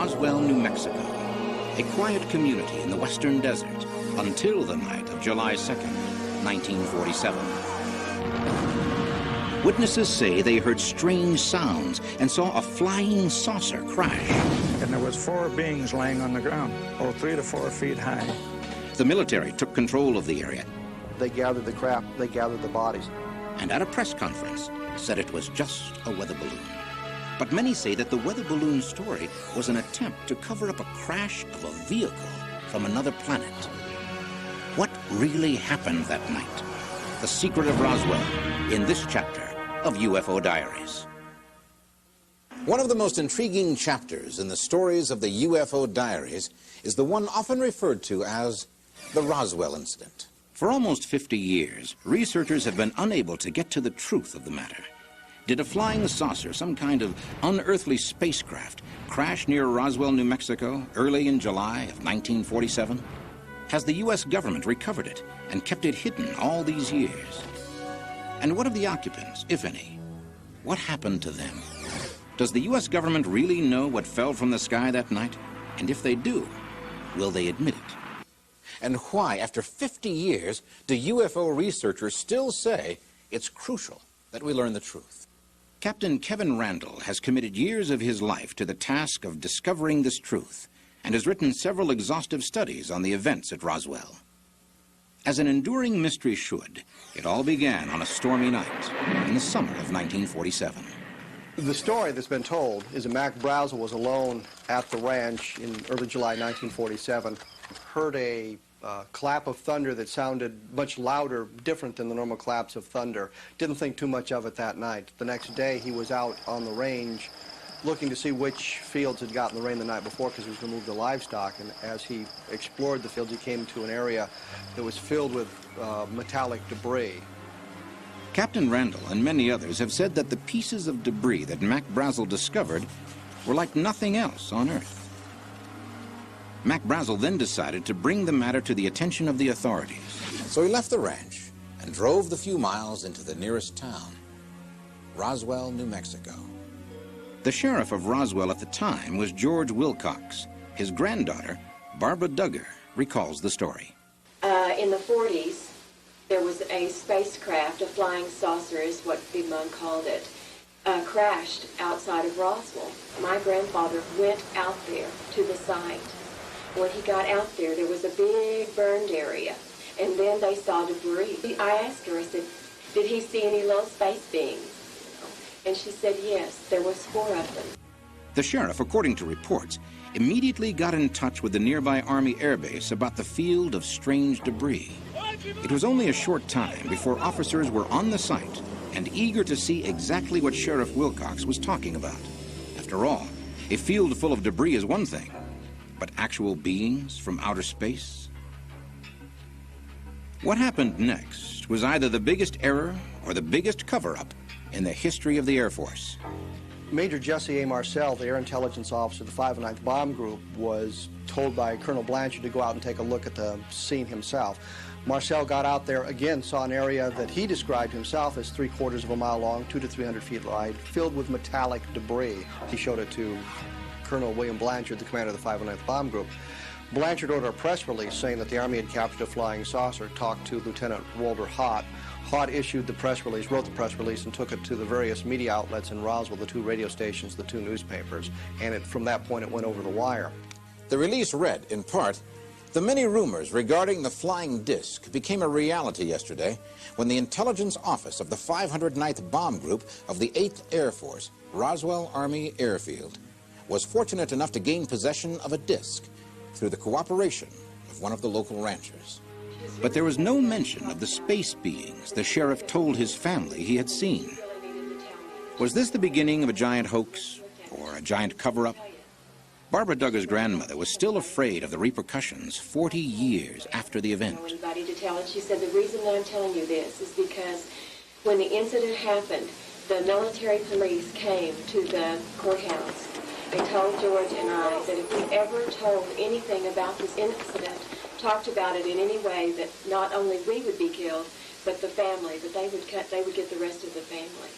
Roswell, New Mexico, a quiet community in the western desert until the night of July 2nd, 1947. Witnesses say they heard strange sounds and saw a flying saucer crash. And there was 4 beings laying on the ground, 3 to 4 feet high. The military took control of the area. They gathered the crap, they gathered the bodies. And at a press conference said it was just a weather balloon. But many say that the weather balloon story was an attempt to cover up a crash of a vehicle from another planet. What really happened that night? The secret of Roswell in this chapter of UFO Diaries. One of the most intriguing chapters in the stories of the UFO Diaries is the one often referred to as the Roswell incident. For almost 50 years, researchers have been unable to get to the truth of the matter. Did a flying saucer, some kind of unearthly spacecraft, crash near Roswell, New Mexico, early in July of 1947? Has the U.S. government recovered it and kept it hidden all these years? And what of the occupants, if any? What happened to them? Does the U.S. government really know what fell from the sky that night? And if they do, will they admit it? And why, after 50 years, do UFO researchers still say it's crucial that we learn the truth? Captain Kevin Randle has committed years of his life to the task of discovering this truth and has written several exhaustive studies on the events at Roswell. As an enduring mystery should, it all began on a stormy night in the summer of 1947. The story that's been told is that Mac Brazel was alone at the ranch in early July 1947, heard a clap of thunder that sounded much louder, different than the normal claps of thunder. Didn't think too much of it that night. The next day he was out on the range looking to see which fields had gotten the rain the night before because he was going to move the livestock, and as he explored the fields he came to an area that was filled with metallic debris. Captain Randle and many others have said that the pieces of debris that Mac Brazel discovered were like nothing else on Earth. Mac Brazel then decided to bring the matter to the attention of the authorities. So he left the ranch and drove the few miles into the nearest town, Roswell, New Mexico. The sheriff of Roswell at the time was George Wilcox. His granddaughter, Barbara Duggar, recalls the story. In the 40s, there was a spacecraft, a flying saucer is what Big Mom called it, crashed outside of Roswell. My grandfather went out there to the site. When he got out there, there was a big burned area, and then they saw debris. I asked her, I said, did he see any little space beings? And she said, yes, there was 4 of them. The sheriff, according to reports, immediately got in touch with the nearby Army Air Base about the field of strange debris. It was only a short time before officers were on the site and eager to see exactly what Sheriff Wilcox was talking about. After all, a field full of debris is one thing, but actual beings from outer space? What happened next was either the biggest error or the biggest cover-up in the history of the Air Force. Major Jesse A. Marcel, the air intelligence officer of the 509th Bomb Group, was told by Colonel Blanchard to go out and take a look at the scene himself. Marcel got out there, again, saw an area that he described himself as 3/4 of a mile long, 200 to 300 feet wide, filled with metallic debris. He showed it to Colonel William Blanchard, the commander of the 509th Bomb Group. Blanchard ordered a press release saying that the Army had captured a flying saucer, talked to Lieutenant Walter Hott. Hott issued the press release, wrote the press release, and took it to the various media outlets in Roswell, the 2 radio stations, the 2 newspapers, and from that point it went over the wire. The release read, in part, the many rumors regarding the flying disc became a reality yesterday when the intelligence office of the 509th Bomb Group of the 8th Air Force, Roswell Army Airfield, was fortunate enough to gain possession of a disc through the cooperation of one of the local ranchers. But there was no mention of the space beings the sheriff told his family he had seen. Was this the beginning of a giant hoax or a giant cover-up? Barbara Duggar's grandmother was still afraid of the repercussions 40 years after the event. Anybody to tell, and she said, the reason I'm telling you this is because when the incident happened, the military police came to the courthouse. They told George and I that if we ever told anything about this incident, talked about it in any way, that not only we would be killed, but the family, that they would get the rest of the family.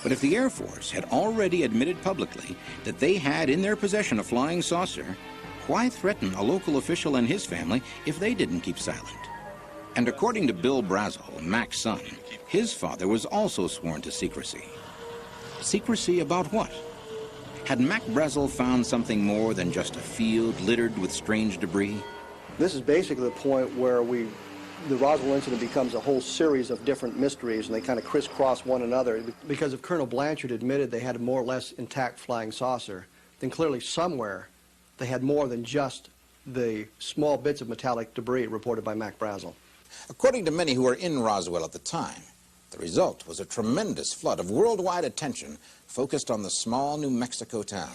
But if the Air Force had already admitted publicly that they had in their possession a flying saucer, why threaten a local official and his family if they didn't keep silent? And according to Bill Biesele, Mac's son, his father was also sworn to secrecy. Secrecy about what? Had Mac Biesele found something more than just a field littered with strange debris? This is basically the point where the Roswell incident becomes a whole series of different mysteries, and they kind of crisscross one another. Because if Colonel Blanchard admitted they had a more or less intact flying saucer, then clearly somewhere they had more than just the small bits of metallic debris reported by Mac Biesele. According to many who were in Roswell at the time, the result was a tremendous flood of worldwide attention focused on the small New Mexico town.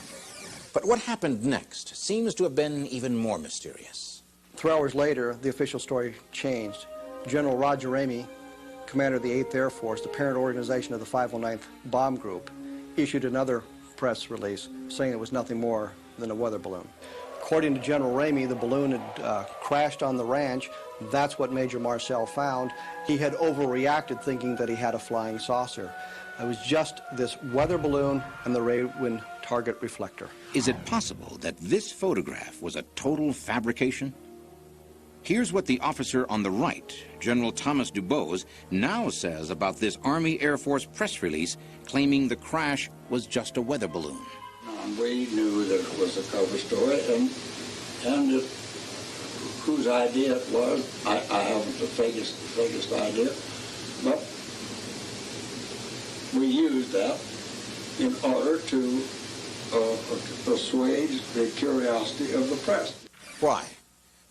But what happened next seems to have been even more mysterious. 3 hours later, the official story changed. General Roger Ramey, commander of the 8th Air Force, the parent organization of the 509th Bomb Group, issued another press release saying it was nothing more than a weather balloon. According to General Ramey, the balloon had crashed on the ranch. That's what Major Marcel found. He had overreacted thinking that he had a flying saucer. It was just this weather balloon and the Raywin target reflector. Is it possible that this photograph was a total fabrication? Here's what the officer on the right, General Thomas DuBose, now says about this Army Air Force press release claiming the crash was just a weather balloon. We knew that it was a cover story, and whose idea it was, I haven't the vaguest idea, but we used that in order to assuage the curiosity of the press. Why?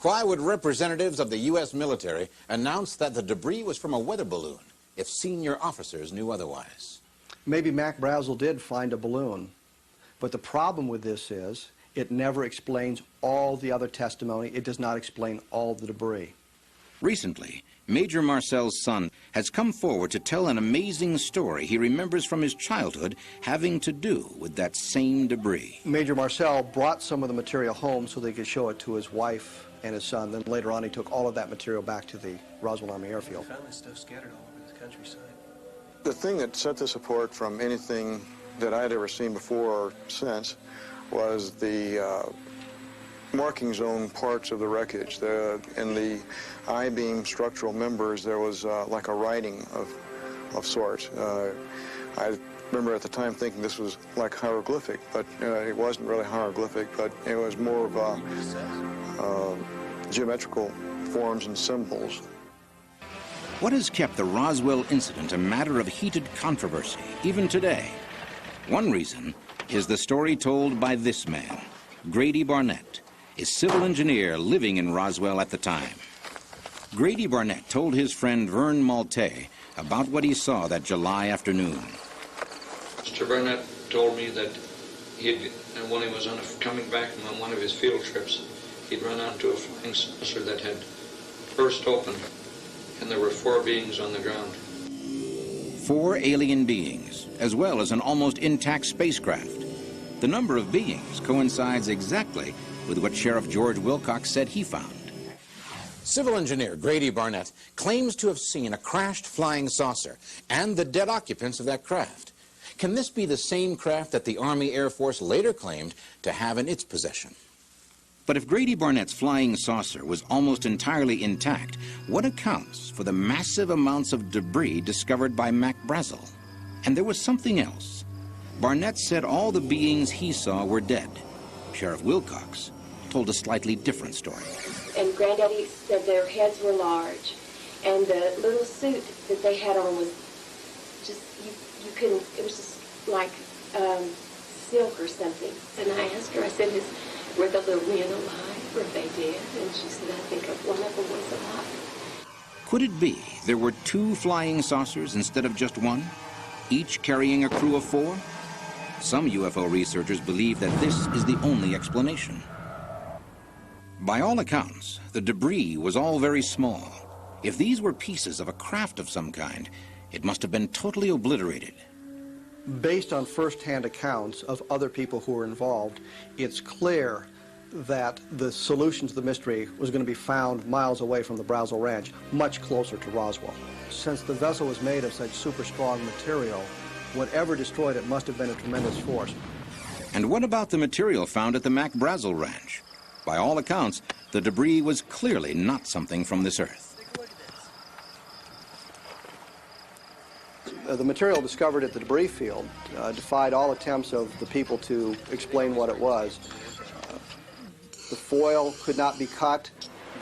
Why would representatives of the U.S. military announce that the debris was from a weather balloon if senior officers knew otherwise? Maybe Mac Biesele did find a balloon, but the problem with this is it never explains all the other testimony. It does not explain all the debris. Recently, Major Marcel's son has come forward to tell an amazing story he remembers from his childhood having to do with that same debris. Major Marcel brought some of the material home so they could show it to his wife and his son. Then later on, he took all of that material back to the Roswell Army Airfield. Found this stuff scattered all over the countryside. The thing that set this apart from anything that I had ever seen before or since was the markings on parts of the wreckage. In the I-beam structural members, there was like a writing of sorts. I remember at the time thinking this was like hieroglyphic, but it wasn't really hieroglyphic, but it was more of geometrical forms and symbols. What has kept the Roswell incident a matter of heated controversy, even today? One reason is the story told by this man, Grady Barnett, a civil engineer living in Roswell at the time. Grady Barnett told his friend Vern Malte about what he saw that July afternoon. Mr. Barnett told me that when he was coming back from one of his field trips, he'd run onto a flying saucer that had burst open, and there were 4 beings on the ground. 4 alien beings, as well as an almost intact spacecraft. The number of beings coincides exactly with what Sheriff George Wilcox said he found. Civil engineer Grady Barnett claims to have seen a crashed flying saucer and the dead occupants of that craft. Can this be the same craft that the Army Air Force later claimed to have in its possession? But if Grady Barnett's flying saucer was almost entirely intact, what accounts for the massive amounts of debris discovered by Mac Biesele? And there was something else. Barnett said all the beings he saw were dead. Sheriff Wilcox told a slightly different story. And Granddaddy said their heads were large, and the little suit that they had on was just, you couldn't, it was just like silk or something. And I asked her, I said, were the little men alive? Were they dead? And she said, I think one of them was alive. Could it be there were 2 flying saucers instead of just one, each carrying a crew of 4? Some UFO researchers believe that this is the only explanation. By all accounts, the debris was all very small. If these were pieces of a craft of some kind, it must have been totally obliterated. Based on first-hand accounts of other people who were involved, it's clear that the solution to the mystery was going to be found miles away from the Biesele Ranch, much closer to Roswell. Since the vessel was made of such super strong material, Whatever destroyed it must have been a tremendous force. And what about the material found at the Mac Biesele ranch? By all accounts, the debris was clearly not something from this earth. The material discovered at the debris field defied all attempts of the people to explain what it was. The foil could not be cut.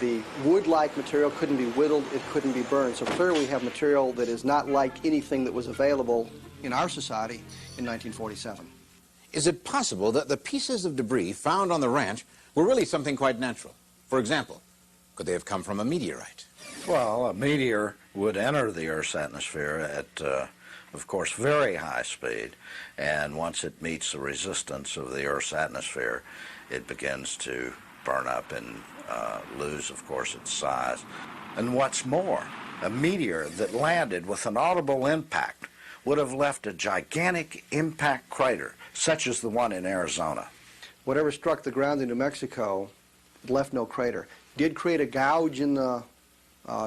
The wood-like material couldn't be whittled. It couldn't be burned. So clearly we have material that is not like anything that was available in our society in 1947. Is it possible that the pieces of debris found on the ranch were really something quite natural? For example, could they have come from a meteorite? Well, a meteor would enter the Earth's atmosphere at, of course, very high speed, and once it meets the resistance of the Earth's atmosphere, it begins to burn up and lose, of course, its size. And what's more, a meteor that landed with an audible impact would have left a gigantic impact crater, such as the one in Arizona. Whatever struck the ground in New Mexico left no crater. Did create a gouge in the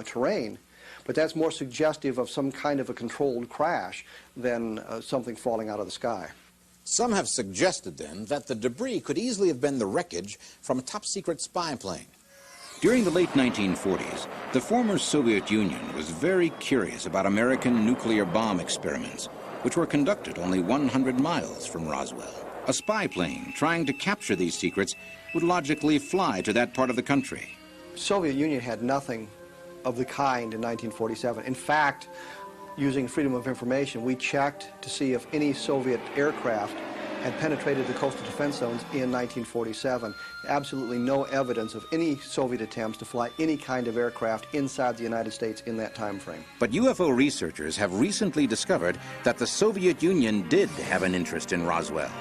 terrain, but that's more suggestive of some kind of a controlled crash than something falling out of the sky. Some have suggested, then, that the debris could easily have been the wreckage from a top-secret spy plane. During the late 1940s, the former Soviet Union was very curious about American nuclear bomb experiments, which were conducted only 100 miles from Roswell. A spy plane trying to capture these secrets would logically fly to that part of the country. The Soviet Union had nothing of the kind in 1947. In fact, using Freedom of Information, we checked to see if any Soviet aircraft had penetrated the coastal defense zones in 1947. Absolutely no evidence of any Soviet attempts to fly any kind of aircraft inside the United States in that time frame. But UFO researchers have recently discovered that the Soviet Union did have an interest in Roswell.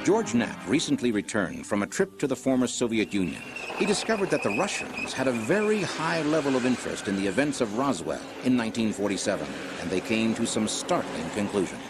George Knapp recently returned from a trip to the former Soviet Union. He discovered that the Russians had a very high level of interest in the events of Roswell in 1947, and they came to some startling conclusions.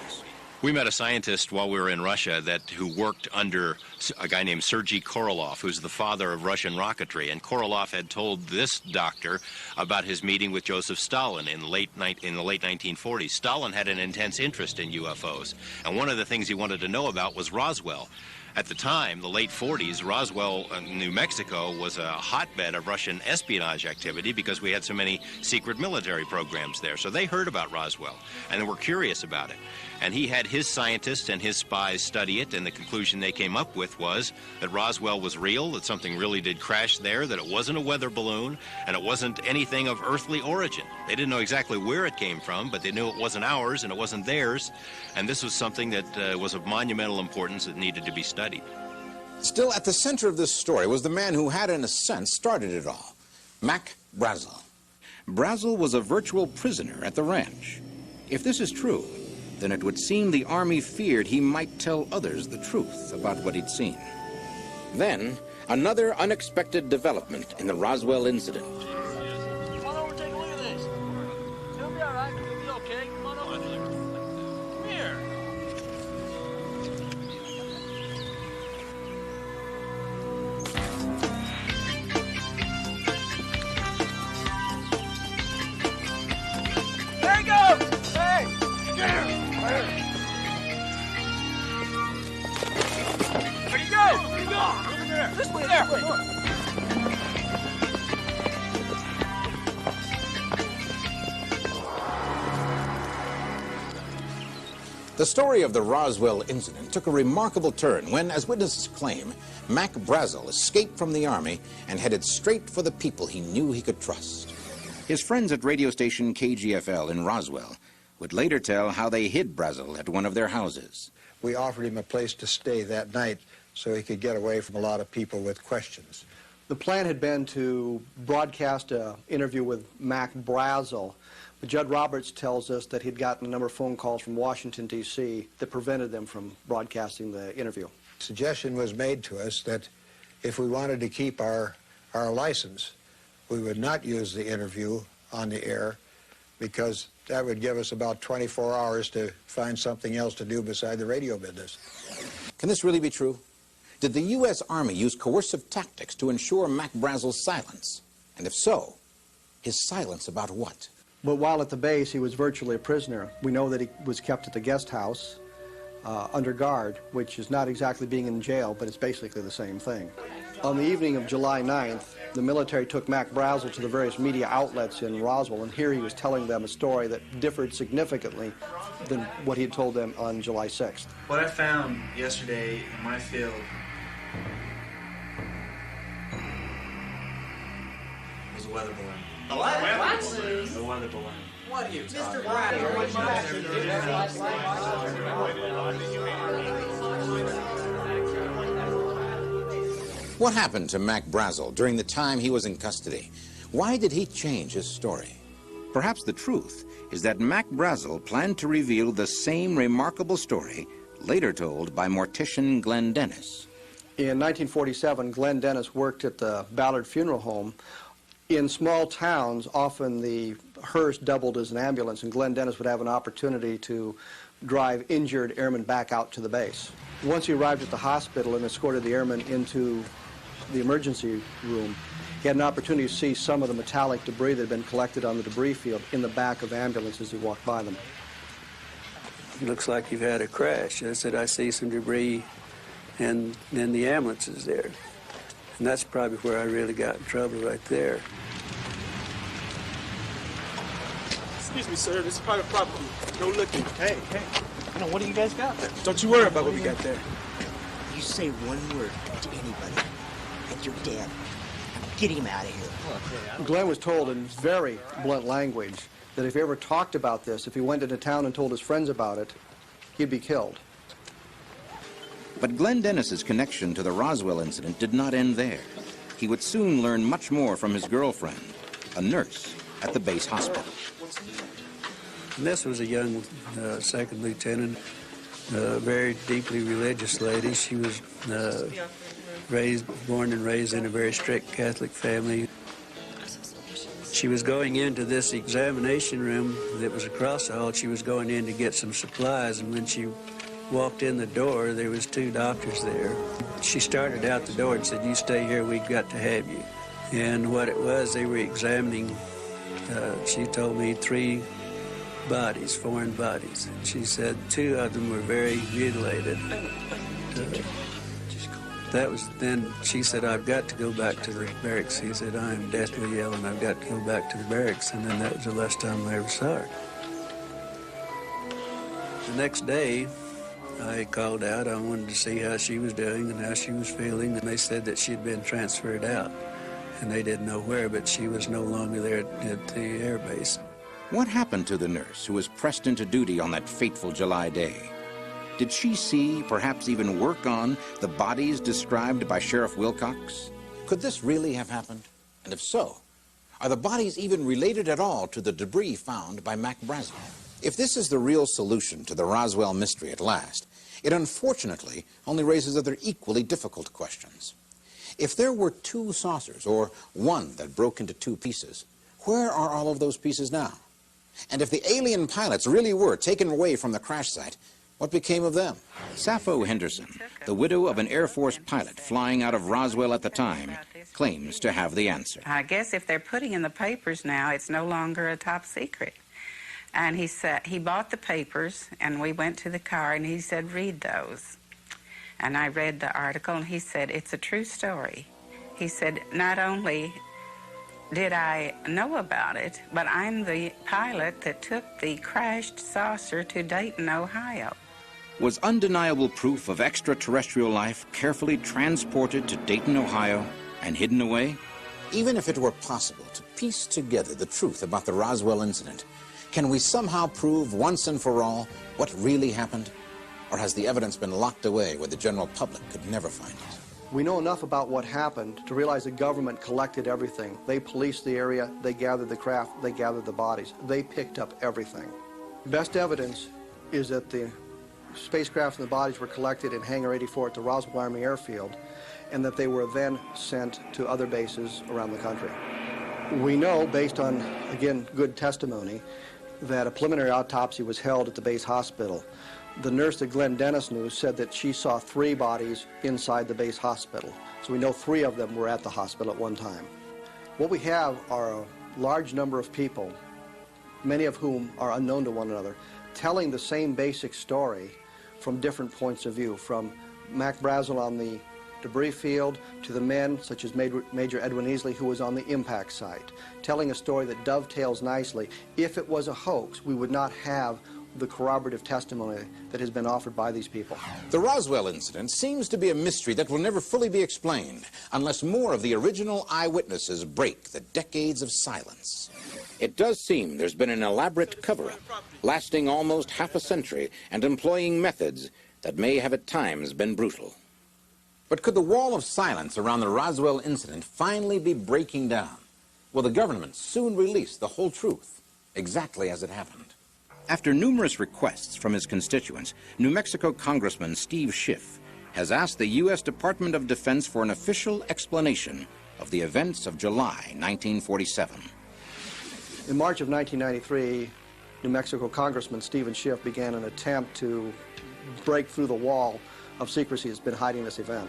We met a scientist while we were in Russia who worked under a guy named Sergei Korolev, who's the father of Russian rocketry. And Korolev had told this doctor about his meeting with Joseph Stalin in the late 1940s. Stalin had an intense interest in UFOs, and one of the things he wanted to know about was Roswell. At the time, the late 40s, Roswell, New Mexico, was a hotbed of Russian espionage activity because we had so many secret military programs there. So they heard about Roswell, and they were curious about it. And he had his scientists and his spies study it, and the conclusion they came up with was that Roswell was real, that something really did crash there, that it wasn't a weather balloon, and it wasn't anything of earthly origin. They didn't know exactly where it came from, but they knew it wasn't ours and it wasn't theirs, and this was something that was of monumental importance that needed to be studied. Still, at the center of this story was the man who had, in a sense, started it all, Mac Biesele. Biesele was a virtual prisoner at the ranch. If this is true, then it would seem the Army feared he might tell others the truth about what he'd seen. Then, another unexpected development in the Roswell incident. Come on over and take a look at this. You'll be all right. You'll be okay. Come on over. Come here. There he goes! Hey! Get him! Where'd he go? Where'd he go? Over there. This way, there. The story of the Roswell incident took a remarkable turn when, as witnesses claim, Mac Biesele escaped from the Army and headed straight for the people he knew he could trust. His friends at radio station KGFL in Roswell would later tell how they hid Biesele at one of their houses. We offered him a place to stay that night so he could get away from a lot of people with questions. The plan had been to broadcast an interview with Mac Biesele, but Judd Roberts tells us that he'd gotten a number of phone calls from Washington, D.C. that prevented them from broadcasting the interview. Suggestion was made to us that if we wanted to keep our license, we would not use the interview on the air because that would give us about 24 hours to find something else to do beside the radio business. Can this really be true? Did the U.S. Army use coercive tactics to ensure Mac Biesele's silence? And if so, his silence about what? But while at the base, he was virtually a prisoner. We know that he was kept at the guest house under guard, which is not exactly being in jail, but it's basically the same thing. On the evening of July 9th, the military took Mac Brazel to the various media outlets in Roswell, and here he was telling them a story that differed significantly than what he had told them on July 6th. What I found yesterday in my field was a weather balloon. A what? A weather balloon. What are you talking What happened to Mac Brazel during the time he was in custody? Why did he change his story? Perhaps the truth is that Mac Brazel planned to reveal the same remarkable story later told by mortician Glenn Dennis. In 1947, Glenn Dennis worked at the Ballard Funeral Home. In small towns, often the hearse doubled as an ambulance, and Glenn Dennis would have an opportunity to drive injured airmen back out to the base. Once he arrived at the hospital and escorted the airmen into the emergency room, he had an opportunity to see some of the metallic debris that had been collected on the debris field in the back of ambulances as he walked by them. It looks like you've had a crash. I said, I see some debris, and then the ambulance is there. And that's probably where I really got in trouble, right there. Excuse me, sir. This is private property. No looking. Hey. Now, what do you guys got there? Don't you worry about what we got there. You say one word to anybody, and you're dead. Get him out of here. Glenn was told in very blunt language that if he ever talked about this, if he went into town and told his friends about it, he'd be killed. But Glenn Dennis's connection to the Roswell incident did not end there. He would soon learn much more from his girlfriend, a nurse at the base hospital. And this was a young second lieutenant, a very deeply religious lady. She was born and raised in a very strict Catholic family. She was going into this examination room that was across the hall. She was going in to get some supplies, and when she walked in the door, there was two doctors there. She started out the door and said, "You stay here, we've got to have you." And what it was, they were examining, she told me, 3 bodies, foreign bodies. She said 2 of them were very mutilated. That was then, she said, "I've got to go back to the barracks." He said, "I am deathly ill and I've got to go back to the barracks." And then that was the last time I ever saw her. The next day, I called out. I wanted to see how she was doing and how she was feeling, and they said that she'd been transferred out, and they didn't know where, but she was no longer there at the air base. What happened to the nurse who was pressed into duty on that fateful July day? Did she see, perhaps even work on, the bodies described by Sheriff Wilcox? Could this really have happened? And if so, are the bodies even related at all to the debris found by Mac Brazel? If this is the real solution to the Roswell mystery at last, it unfortunately only raises other equally difficult questions. If there were 2 saucers, or one that broke into 2 pieces, where are all of those pieces now? And if the alien pilots really were taken away from the crash site, what became of them? Sappho Henderson, the widow of an Air Force pilot flying out of Roswell at the time, claims to have the answer. I guess if they're putting in the papers now, it's no longer a top secret. And he said, he bought the papers, and we went to the car, and he said, "Read those." And I read the article, and he said, "It's a true story." He said, "Not only did I know about it, but I'm the pilot that took the crashed saucer to Dayton, Ohio." Was undeniable proof of extraterrestrial life carefully transported to Dayton, Ohio, and hidden away? Even if it were possible to piece together the truth about the Roswell incident, can we somehow prove once and for all what really happened? Or has the evidence been locked away where the general public could never find it? We know enough about what happened to realize the government collected everything. They policed the area, they gathered the craft, they gathered the bodies. They picked up everything. Best evidence is that the spacecraft and the bodies were collected in Hangar 84 at the Roswell Army Airfield, and that they were then sent to other bases around the country. We know, based on, again, good testimony, that a preliminary autopsy was held at the base hospital. The nurse that Glenn Dennis knew said that she saw 3 bodies inside the base hospital. So we know 3 of them were at the hospital at one time. What we have are a large number of people many of whom are unknown to one another, telling the same basic story from different points of view, from Mac Brazel on the debris field to the men such as Major Edwin Easley, who was on the impact site, telling a story that dovetails nicely. If it was a hoax, we would not have the corroborative testimony that has been offered by these people. The Roswell incident seems to be a mystery that will never fully be explained unless more of the original eyewitnesses break the decades of silence. It does seem there's been an elaborate cover-up, lasting almost half a century and employing methods that may have at times been brutal. But could the wall of silence around the Roswell incident finally be breaking down? Will the government soon release the whole truth, exactly as it happened? After numerous requests from his constituents, New Mexico Congressman Steve Schiff has asked the U.S. Department of Defense for an official explanation of the events of July 1947. In March of 1993, New Mexico Congressman Stephen Schiff began an attempt to break through the wall of secrecy that's been hiding this event.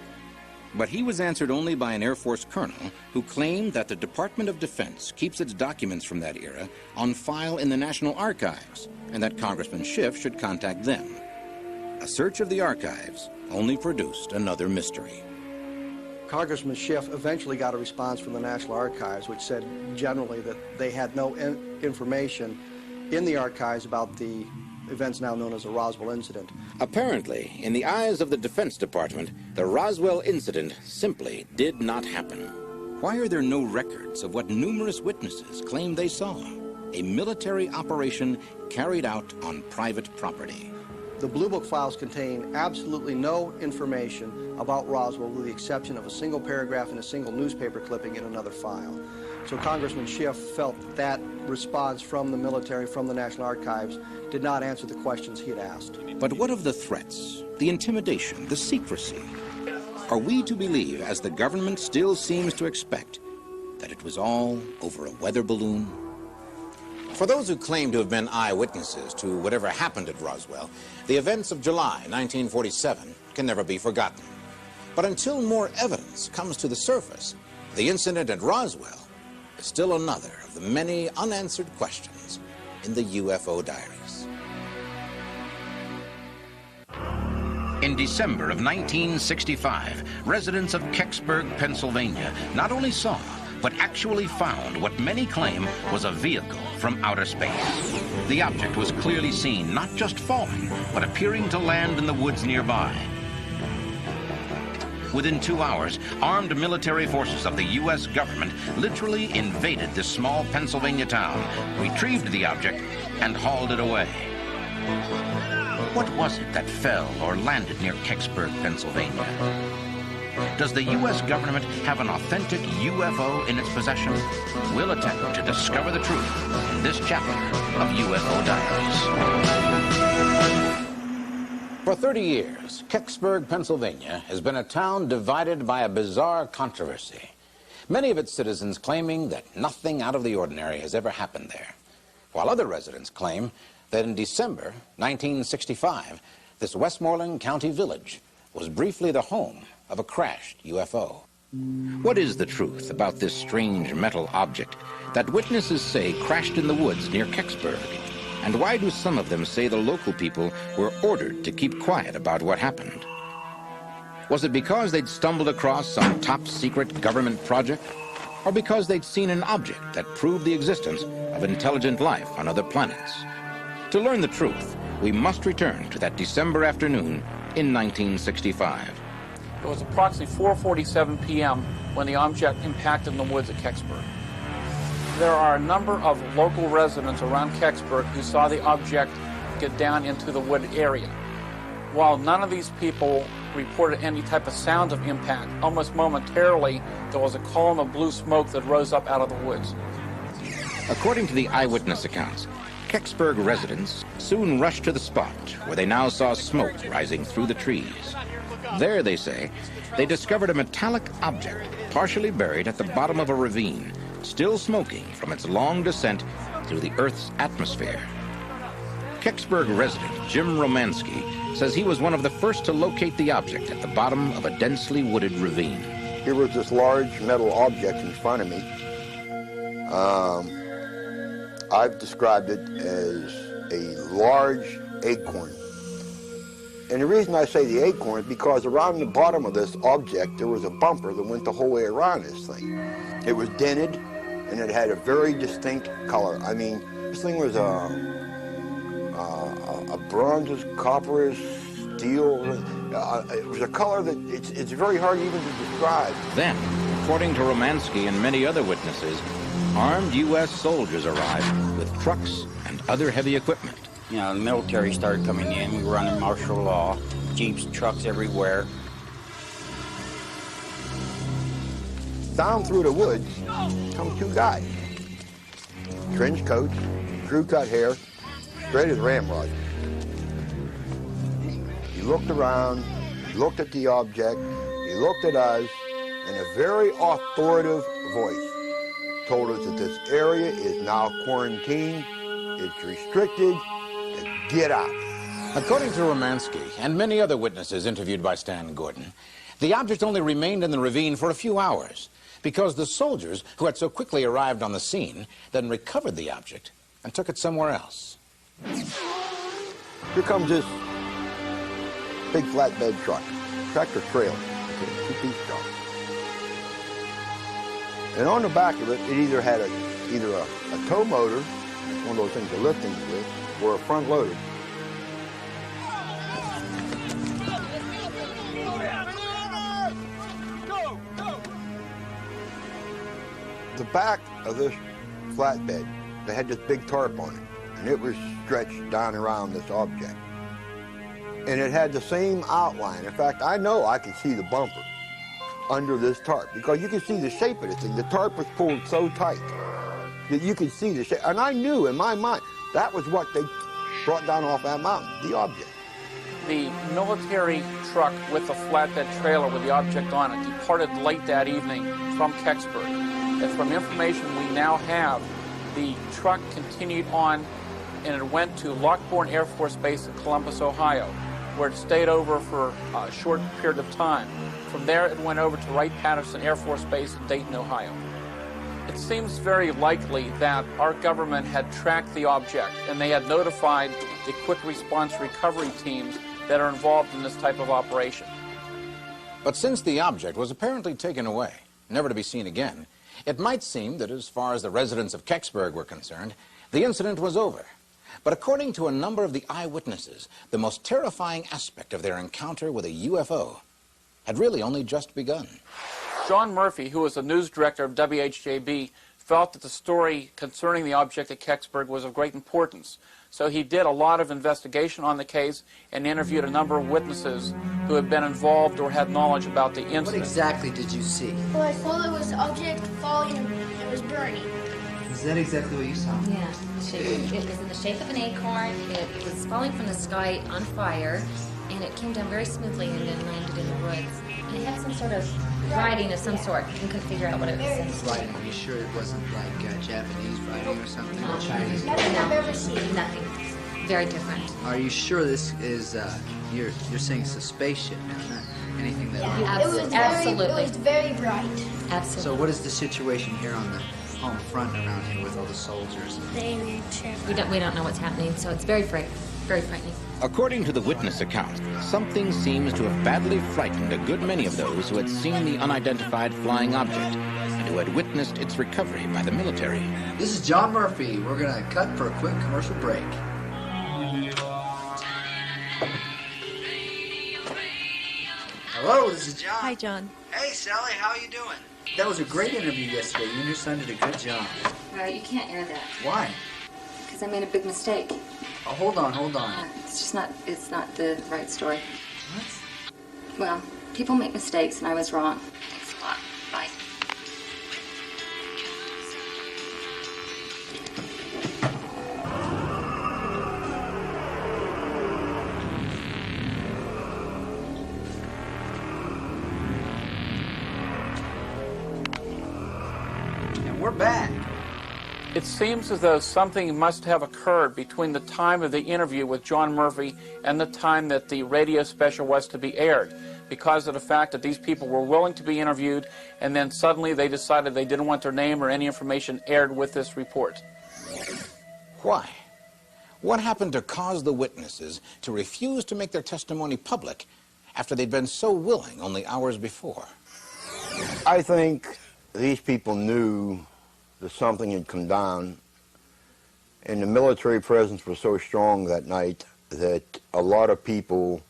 But he was answered only by an Air Force colonel who claimed that the Department of Defense keeps its documents from that era on file in the National Archives, and that Congressman Schiff should contact them. A search of the archives only produced another mystery. Congressman Schiff eventually got a response from the National Archives, which said generally that they had no information in the archives about the events now known as the Roswell incident. Apparently, in the eyes of the Defense Department, the Roswell incident simply did not happen. Why are there no records of what numerous witnesses claimed they saw? A military operation carried out on private property. The Blue Book files contain absolutely no information about Roswell with the exception of a single paragraph in a single newspaper clipping in another file. So Congressman Schiff felt that response from the military, from the National Archives, did not answer the questions he had asked. But what of the threats, the intimidation, the secrecy? Are we to believe, as the government still seems to expect, that it was all over a weather balloon? For those who claim to have been eyewitnesses to whatever happened at Roswell, the events of July 1947 can never be forgotten. But until more evidence comes to the surface, the incident at Roswell is still another of the many unanswered questions in the UFO Diaries. In December of 1965, residents of Kecksburg, Pennsylvania, not only saw, but actually found what many claim was a vehicle from outer space. The object was clearly seen not just falling, but appearing to land in the woods nearby. Within 2 hours, armed military forces of the U.S. government literally invaded this small Pennsylvania town, retrieved the object, and hauled it away. What was it that fell or landed near Kecksburg, Pennsylvania? Does the U.S. government have an authentic UFO in its possession? We'll attempt to discover the truth in this chapter of UFO Diaries. For 30 years, Kecksburg, Pennsylvania has been a town divided by a bizarre controversy. Many of its citizens claiming that nothing out of the ordinary has ever happened there, while other residents claim that in December 1965, this Westmoreland County village was briefly the home of a crashed UFO. What is the truth about this strange metal object that witnesses say crashed in the woods near Kecksburg? And why do some of them say the local people were ordered to keep quiet about what happened? Was it because they'd stumbled across some top-secret government project? Or because they'd seen an object that proved the existence of intelligent life on other planets? To learn the truth, we must return to that December afternoon in 1965. It was approximately 4:47 p.m. when the object impacted in the woods at Kecksburg. There are a number of local residents around Kecksburg who saw the object get down into the wood area. While none of these people reported any type of sound of impact, almost momentarily there was a column of blue smoke that rose up out of the woods. According to the eyewitness accounts, Kecksburg residents soon rushed to the spot where they now saw smoke rising through the trees. There, they say, they discovered a metallic object partially buried at the bottom of a ravine, still smoking from its long descent through the Earth's atmosphere. Kecksburg resident Jim Romansky says he was one of the first to locate the object at the bottom of a densely wooded ravine. Here was this large metal object in front of me. I've described it as a large acorn. And the reason I say the acorn is because around the bottom of this object there was a bumper that went the whole way around this thing. It was dented and it had a very distinct color. I mean, this thing was a bronze, copper, steel. It was a color that it's very hard even to describe. Then, according to Romansky and many other witnesses, armed U.S. soldiers arrived with trucks and other heavy equipment. You know, the military started coming in. We were under martial law, jeeps, trucks everywhere. Down through the woods come two guys. Trench coats, crew-cut hair, straight as ramrod. He looked around, he looked at the object, he looked at us, and a very authoritative voice told us that this area is now quarantined, it's restricted, and get out. According to Romansky and many other witnesses interviewed by Stan Gordon, the object only remained in the ravine for a few hours because the soldiers who had so quickly arrived on the scene then recovered the object and took it somewhere else. Here comes this big flatbed truck, tractor trailer, two-piece truck. And on the back of it, it either had either a tow motor, one of those things to lift things with, or a front loader. The back of this flatbed, they had this big tarp on it, and it was stretched down around this object. And it had the same outline. In fact, I know I can see the bumper under this tarp because you can see the shape of this thing. The tarp was pulled so tight that you could see the shape. And I knew in my mind that was what they brought down off that mountain, the object. The military truck with the flatbed trailer with the object on it departed late that evening from Kecksburg. And from information we now have, the truck continued on and it went to Lockbourne Air Force Base in Columbus, Ohio, where it stayed over for a short period of time. From there, it went over to Wright-Patterson Air Force Base in Dayton, Ohio. It seems very likely that our government had tracked the object and they had notified the quick response recovery teams that are involved in this type of operation. But since the object was apparently taken away, never to be seen again, it might seem that as far as the residents of Kecksburg were concerned, the incident was over. But according to a number of the eyewitnesses, the most terrifying aspect of their encounter with a UFO had really only just begun. John Murphy, who was the news director of WHJB, felt that the story concerning the object at Kecksburg was of great importance. So he did a lot of investigation on the case and interviewed a number of witnesses who had been involved or had knowledge about the incident. What exactly did you see? Well, I saw there was an object falling and it was burning. Is that exactly what you saw? Yeah. It was in the shape of an acorn. It was falling from the sky on fire, and it came down very smoothly and then landed in the woods. And it had some sort of writing of some sort. You couldn't figure out what it was. Writing? Are you sure it wasn't like Japanese writing or something? No. Or Chinese? Nothing I've ever seen. Nothing. Very different. Are you sure this is, you're saying it's a spaceship now, not anything that... Yeah, Absolutely. It was very bright. Absolutely. So what is the situation here on the home front around here with all the soldiers? We don't know what's happening, so it's very frightening. According to the witness account, something seems to have badly frightened a good many of those who had seen the unidentified flying object and who had witnessed its recovery by the military. This is John Murphy. We're going to cut for a quick commercial break. Hello, this is John. Hi, John. Hey, Sally, how are you doing? That was a great interview yesterday. You and your son did a good job. Well, you can't air that. Why? Because I made a big mistake. Oh, hold on. It's not the right story. What? Well, people make mistakes, and I was wrong. Thanks a lot. Bye. And we're back. It seems as though something must have occurred between the time of the interview with John Murphy and the time that the radio special was to be aired, because of the fact that these people were willing to be interviewed, and then suddenly they decided they didn't want their name or any information aired with this report. Why? What happened to cause the witnesses to refuse to make their testimony public after they'd been so willing only hours before? I think these people knew that something had come down, and the military presence was so strong that night that a lot of people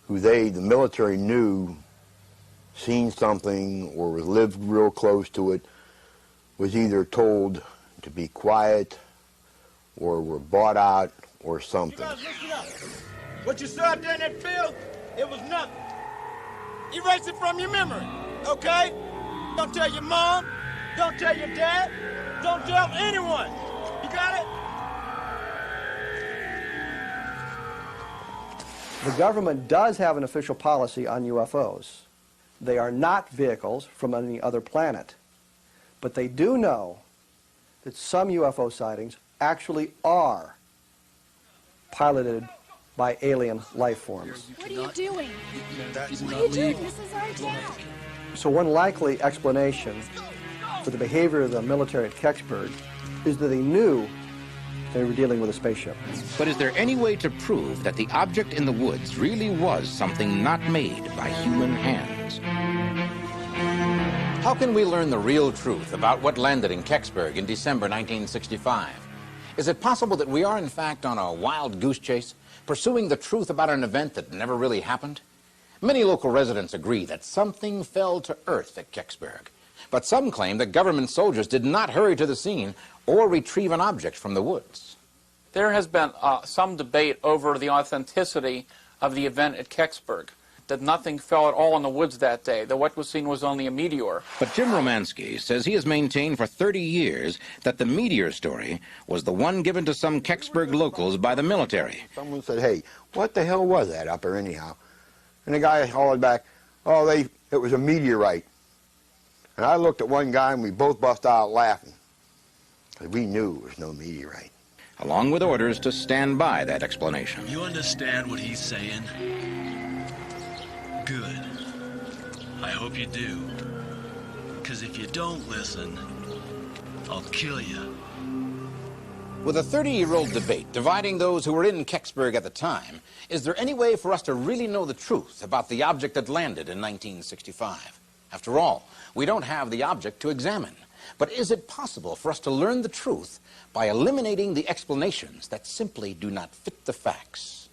who the military knew, seen something or lived real close to it, was either told to be quiet or were bought out or something. You guys listen up. What you saw out there in that field, it was nothing. Erase it from your memory, okay? Don't tell your mom, don't tell your dad, don't tell anyone. You got it? The government does have an official policy on UFOs. They are not vehicles from any other planet. But they do know that some UFO sightings actually are piloted by alien life forms. What are you doing? What are you doing? This is our town. So one likely explanation for the behavior of the military at Kecksburg is that they knew they were dealing with a spaceship. But is there any way to prove that the object in the woods really was something not made by human hands? How can we learn the real truth about what landed in Kecksburg in December 1965? Is it possible that we are in fact on a wild goose chase, pursuing the truth about an event that never really happened? Many local residents agree that something fell to earth at Kecksburg, but some claim that government soldiers did not hurry to the scene or retrieve an object from the woods. There has been some debate over the authenticity of the event at Kecksburg, that nothing fell at all in the woods that day, that what was seen was only a meteor. But Jim Romansky says he has maintained for 30 years that the meteor story was the one given to some Kecksburg locals by the military. Someone said, hey, what the hell was that up there anyhow? And the guy hollered back, oh, it was a meteorite. And I looked at one guy and we both bust out laughing, because we knew it was no meteorite. Along with orders to stand by that explanation. You understand what he's saying? Good. I hope you do. Because if you don't listen, I'll kill you. With a 30-year-old debate dividing those who were in Kecksburg at the time, is there any way for us to really know the truth about the object that landed in 1965? After all, we don't have the object to examine. But is it possible for us to learn the truth by eliminating the explanations that simply do not fit the facts?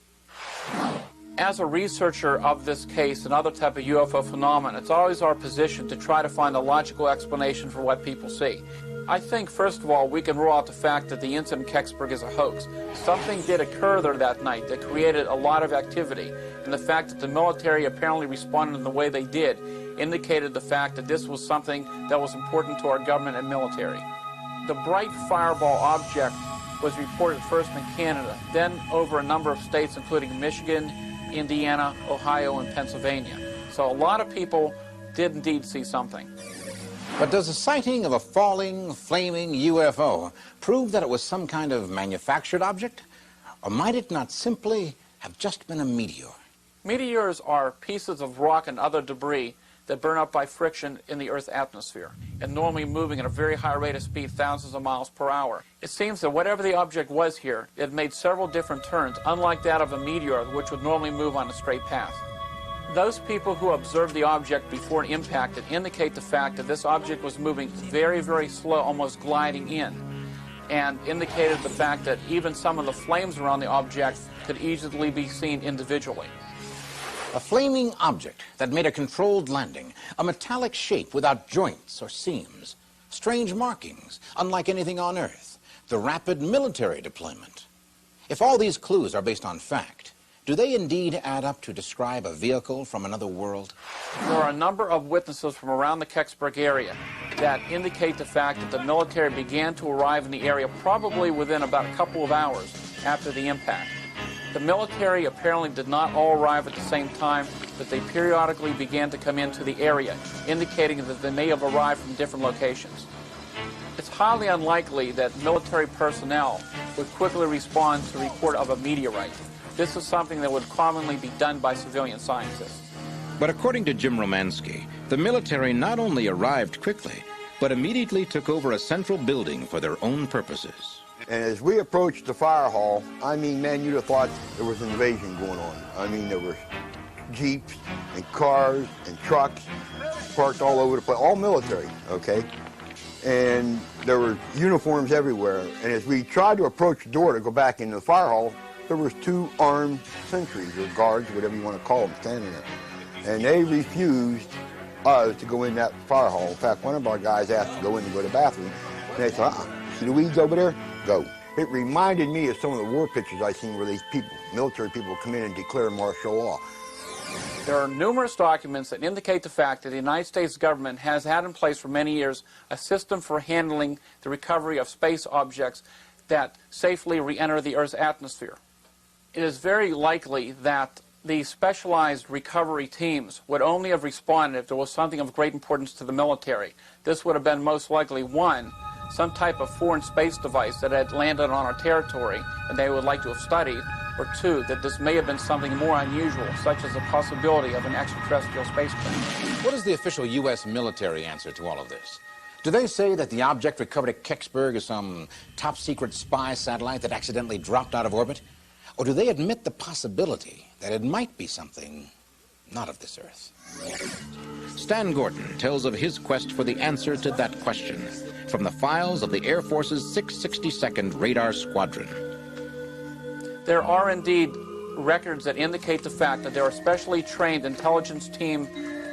As a researcher of this case and other type of UFO phenomena, it's always our position to try to find a logical explanation for what people see. I think, first of all, we can rule out the fact that the incident in Kecksburg is a hoax. Something did occur there that night that created a lot of activity, and the fact that the military apparently responded in the way they did indicated the fact that this was something that was important to our government and military. The bright fireball object was reported first in Canada, then over a number of states, including Michigan, Indiana, Ohio, and Pennsylvania. So a lot of people did indeed see something. But does a sighting of a falling, flaming UFO prove that it was some kind of manufactured object? Or might it not simply have just been a meteor? Meteors are pieces of rock and other debris that burn up by friction in the Earth's atmosphere, and normally moving at a very high rate of speed, thousands of miles per hour. It seems that whatever the object was here, it made several different turns, unlike that of a meteor, which would normally move on a straight path. Those people who observed the object before it impacted indicate the fact that this object was moving very, very slow, almost gliding in, and indicated the fact that even some of the flames around the object could easily be seen individually. A flaming object that made a controlled landing, a metallic shape without joints or seams, strange markings, unlike anything on Earth, the rapid military deployment. If all these clues are based on fact, do they indeed add up to describe a vehicle from another world? There are a number of witnesses from around the Kecksburg area that indicate the fact that the military began to arrive in the area probably within about a couple of hours after the impact. The military apparently did not all arrive at the same time, but they periodically began to come into the area, indicating that they may have arrived from different locations. It's highly unlikely that military personnel would quickly respond to the report of a meteorite. This is something that would commonly be done by civilian scientists. But according to Jim Romansky, the military not only arrived quickly, but immediately took over a central building for their own purposes. And as we approached the fire hall, I mean, man, you'd have thought there was an invasion going on. I mean, there were jeeps and cars and trucks parked all over the place, all military, okay? And there were uniforms everywhere. And as we tried to approach the door to go back into the fire hall, there was 2 armed sentries or guards, whatever you want to call them, standing there. And they refused us to go in that fire hall. In fact, one of our guys asked to go in and go to the bathroom. And they said, see the weeds over there? Go. It reminded me of some of the war pictures I've seen where these people, military people, come in and declare martial law. There are numerous documents that indicate the fact that the United States government has had in place for many years a system for handling the recovery of space objects that safely re-enter the Earth's atmosphere. It is very likely that the specialized recovery teams would only have responded if there was something of great importance to the military. This would have been most likely, 1, some type of foreign space device that had landed on our territory and they would like to have studied, or 2, that this may have been something more unusual, such as the possibility of an extraterrestrial spacecraft. What is the official U.S. military answer to all of this? Do they say that the object recovered at Kecksburg is some top-secret spy satellite that accidentally dropped out of orbit? Or do they admit the possibility that it might be something not of this Earth? Stan Gordon tells of his quest for the answer to that question from the files of the Air Force's 662nd Radar Squadron. There are indeed records that indicate the fact that there are specially trained intelligence team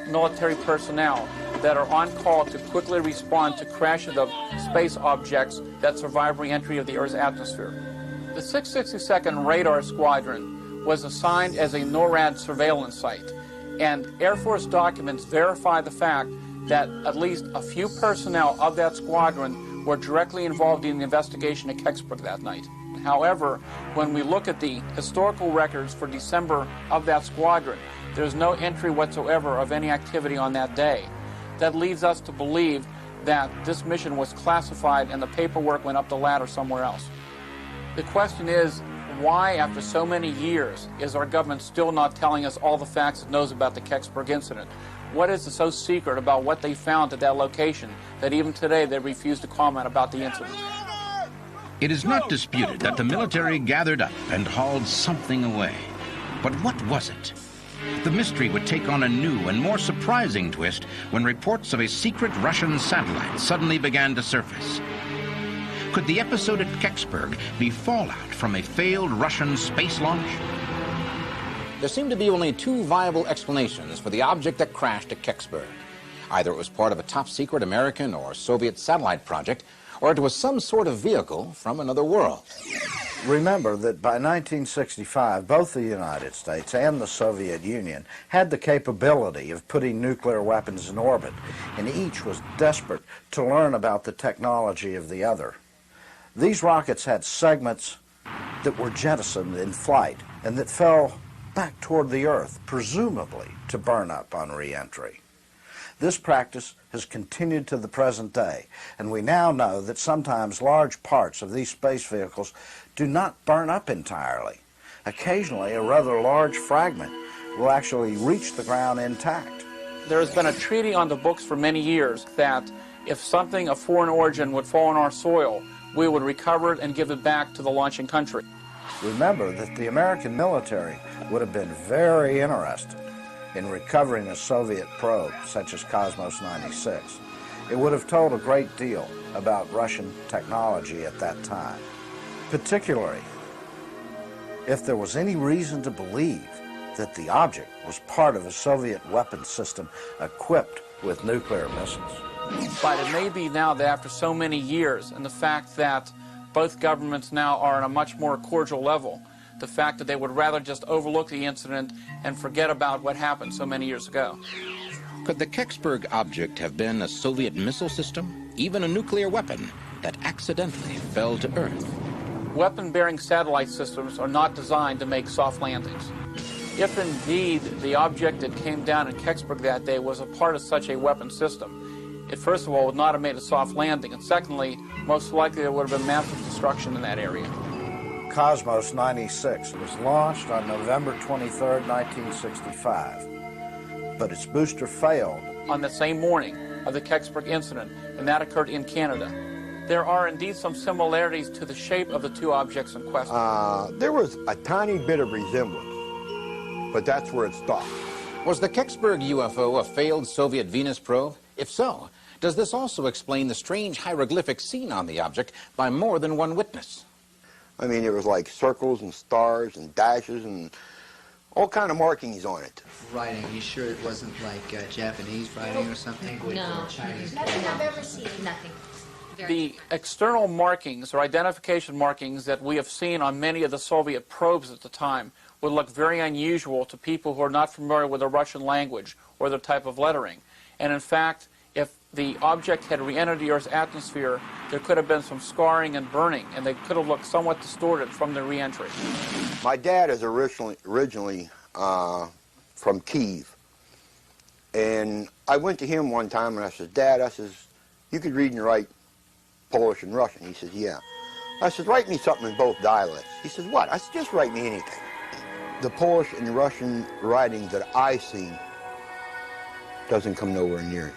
military personnel that are on call to quickly respond to crashes of space objects that survive re-entry of the Earth's atmosphere. The 662nd Radar Squadron was assigned as a NORAD surveillance site, and Air Force documents verify the fact that at least a few personnel of that squadron were directly involved in the investigation at Kecksburg that night. However, when we look at the historical records for December of that squadron, there's no entry whatsoever of any activity on that day. That leads us to believe that this mission was classified and the paperwork went up the ladder somewhere else. The question is, why, after so many years, is our government still not telling us all the facts it knows about the Kecksburg incident? What is so secret about what they found at that location that even today they refuse to comment about the incident? It is not disputed that the military gathered up and hauled something away. But what was it? The mystery would take on a new and more surprising twist when reports of a secret Russian satellite suddenly began to surface. Could the episode at Kecksburg be fallout from a failed Russian space launch? There seem to be only 2 viable explanations for the object that crashed at Kecksburg. Either it was part of a top-secret American or Soviet satellite project, or it was some sort of vehicle from another world. Remember that by 1965, both the United States and the Soviet Union had the capability of putting nuclear weapons in orbit, and each was desperate to learn about the technology of the other. These rockets had segments that were jettisoned in flight and that fell back toward the Earth, presumably to burn up on re-entry. This practice has continued to the present day, and we now know that sometimes large parts of these space vehicles do not burn up entirely. Occasionally, a rather large fragment will actually reach the ground intact. There has been a treaty on the books for many years that if something of foreign origin would fall on our soil, we would recover it and give it back to the launching country. Remember that the American military would have been very interested in recovering a Soviet probe such as Cosmos 96. It would have told a great deal about Russian technology at that time, particularly if there was any reason to believe that the object was part of a Soviet weapons system equipped with nuclear missiles. But it may be now that after so many years, and the fact that both governments now are on a much more cordial level, the fact that they would rather just overlook the incident and forget about what happened so many years ago. Could the Kecksburg object have been a Soviet missile system, even a nuclear weapon that accidentally fell to Earth? Weapon-bearing satellite systems are not designed to make soft landings. If indeed the object that came down in Kecksburg that day was a part of such a weapon system, it first of all would not have made a soft landing, and secondly, most likely there would have been massive destruction in that area. Cosmos 96 was launched on November 23, 1965, but its booster failed on the same morning of the Kecksburg incident, and that occurred in Canada. There are indeed some similarities to the shape of the two objects in question. There was a tiny bit of resemblance, but that's where it stopped. Was the Kecksburg UFO a failed Soviet Venus probe? If so, does this also explain the strange hieroglyphics seen on the object by more than one witness? I mean, it was like circles and stars and dashes and all kind of markings on it. Writing, you sure it wasn't like Japanese writing or something? No. Chinese? Nothing I've ever seen. Nothing. The external markings or identification markings that we have seen on many of the Soviet probes at the time would look very unusual to people who are not familiar with the Russian language or the type of lettering. And in fact, if the object had re-entered the Earth's atmosphere, there could have been some scarring and burning, and they could have looked somewhat distorted from the re-entry. My dad is originally from Kiev. And I went to him one time and I said, Dad, I says, you could read and write Polish and Russian. He says, yeah. I said, write me something in both dialects. He says, what? I said, just write me anything. The Polish and Russian writings that I seen doesn't come nowhere near it.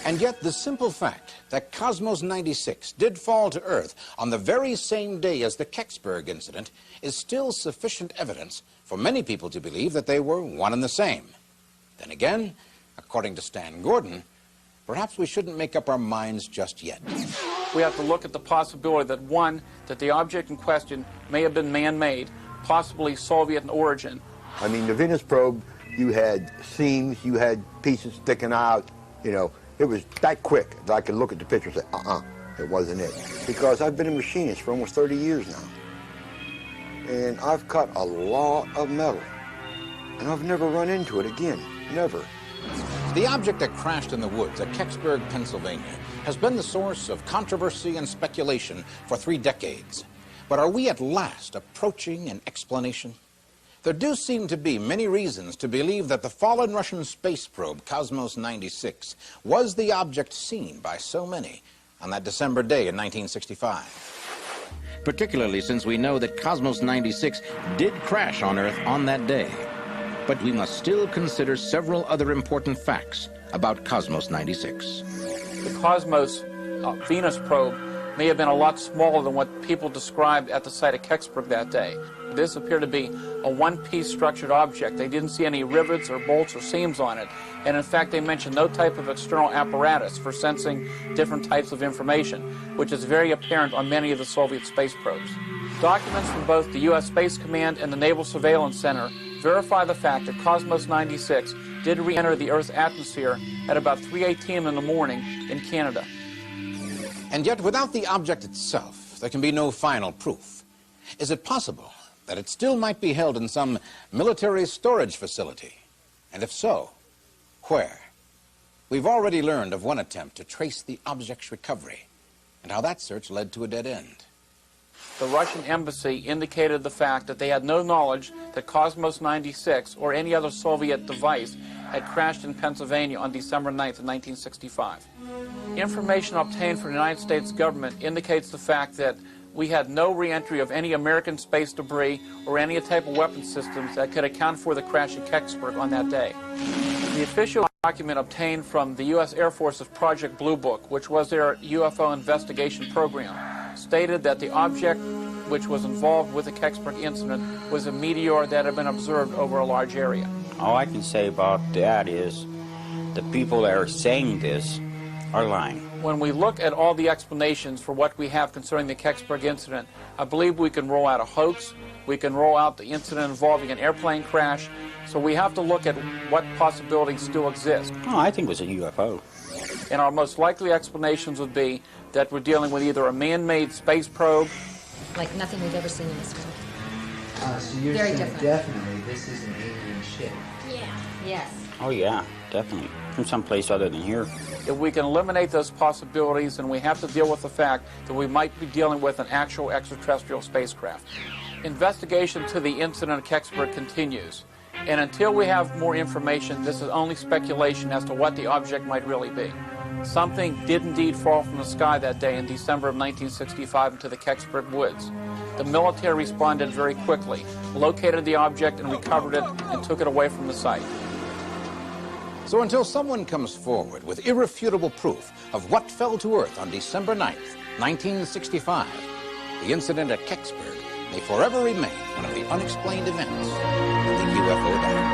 And yet the simple fact that Cosmos 96 did fall to Earth on the very same day as the Kecksburg incident is still sufficient evidence for many people to believe that they were one and the same. Then again, according to Stan Gordon, perhaps we shouldn't make up our minds just yet. We have to look at the possibility that, one, that the object in question may have been man-made, possibly Soviet in origin. I mean, the Venus probe, you had seams, you had pieces sticking out, you know. It was that quick that I could look at the picture and say, it wasn't it. Because I've been a machinist for almost 30 years now. And I've cut a lot of metal. And I've never run into it again. Never. The object that crashed in the woods at Kecksburg, Pennsylvania, has been the source of controversy and speculation for 3 decades. But are we at last approaching an explanation? There do seem to be many reasons to believe that the fallen Russian space probe, Cosmos 96, was the object seen by so many on that December day in 1965. Particularly since we know that Cosmos 96 did crash on Earth on that day. But we must still consider several other important facts about Cosmos 96. The Cosmos Venus probe may have been a lot smaller than what people described at the site of Kecksburg that day. This appeared to be a one-piece structured object. They didn't see any rivets or bolts or seams on it. And in fact, they mentioned no type of external apparatus for sensing different types of information, which is very apparent on many of the Soviet space probes. Documents from both the U.S. Space Command and the Naval Surveillance Center verify the fact that Cosmos 96 did re-enter the Earth's atmosphere at about 3:18 in the morning in Canada. And yet, without the object itself, there can be no final proof. Is it possible that it still might be held in some military storage facility? And if so, where? We've already learned of one attempt to trace the object's recovery, and how that search led to a dead end. The Russian embassy indicated the fact that they had no knowledge that Cosmos 96 or any other Soviet device had crashed in Pennsylvania on December 9th, 1965. Information obtained from the United States government indicates the fact that we had no re-entry of any American space debris or any type of weapon systems that could account for the crash at Kecksburg on that day. The official document obtained from the U.S. Air Force's Project Blue Book, which was their UFO investigation program, stated that the object which was involved with the Kecksburg incident was a meteor that had been observed over a large area. All I can say about that is the people that are saying this are lying. When we look at all the explanations for what we have concerning the Kecksburg incident, I believe we can roll out a hoax, we can roll out the incident involving an airplane crash, so we have to look at what possibilities still exist. Oh, I think it was a UFO. And our most likely explanations would be that we're dealing with either a man-made space probe, like nothing we've ever seen in this world. So you're Very saying different. definitely this is an alien ship? Yeah. Yes. Oh, yeah, definitely. From someplace other than here. If we can eliminate those possibilities, then we have to deal with the fact that we might be dealing with an actual extraterrestrial spacecraft. Investigation to the incident at Kecksburg continues. And until we have more information, this is only speculation as to what the object might really be. Something did indeed fall from the sky that day in December of 1965 into the Kecksburg woods. The military responded very quickly, located the object and recovered it and took it away from the site. So until someone comes forward with irrefutable proof of what fell to Earth on December 9th, 1965, the incident at Kecksburg may forever remain one of the unexplained events in the UFO Diaries.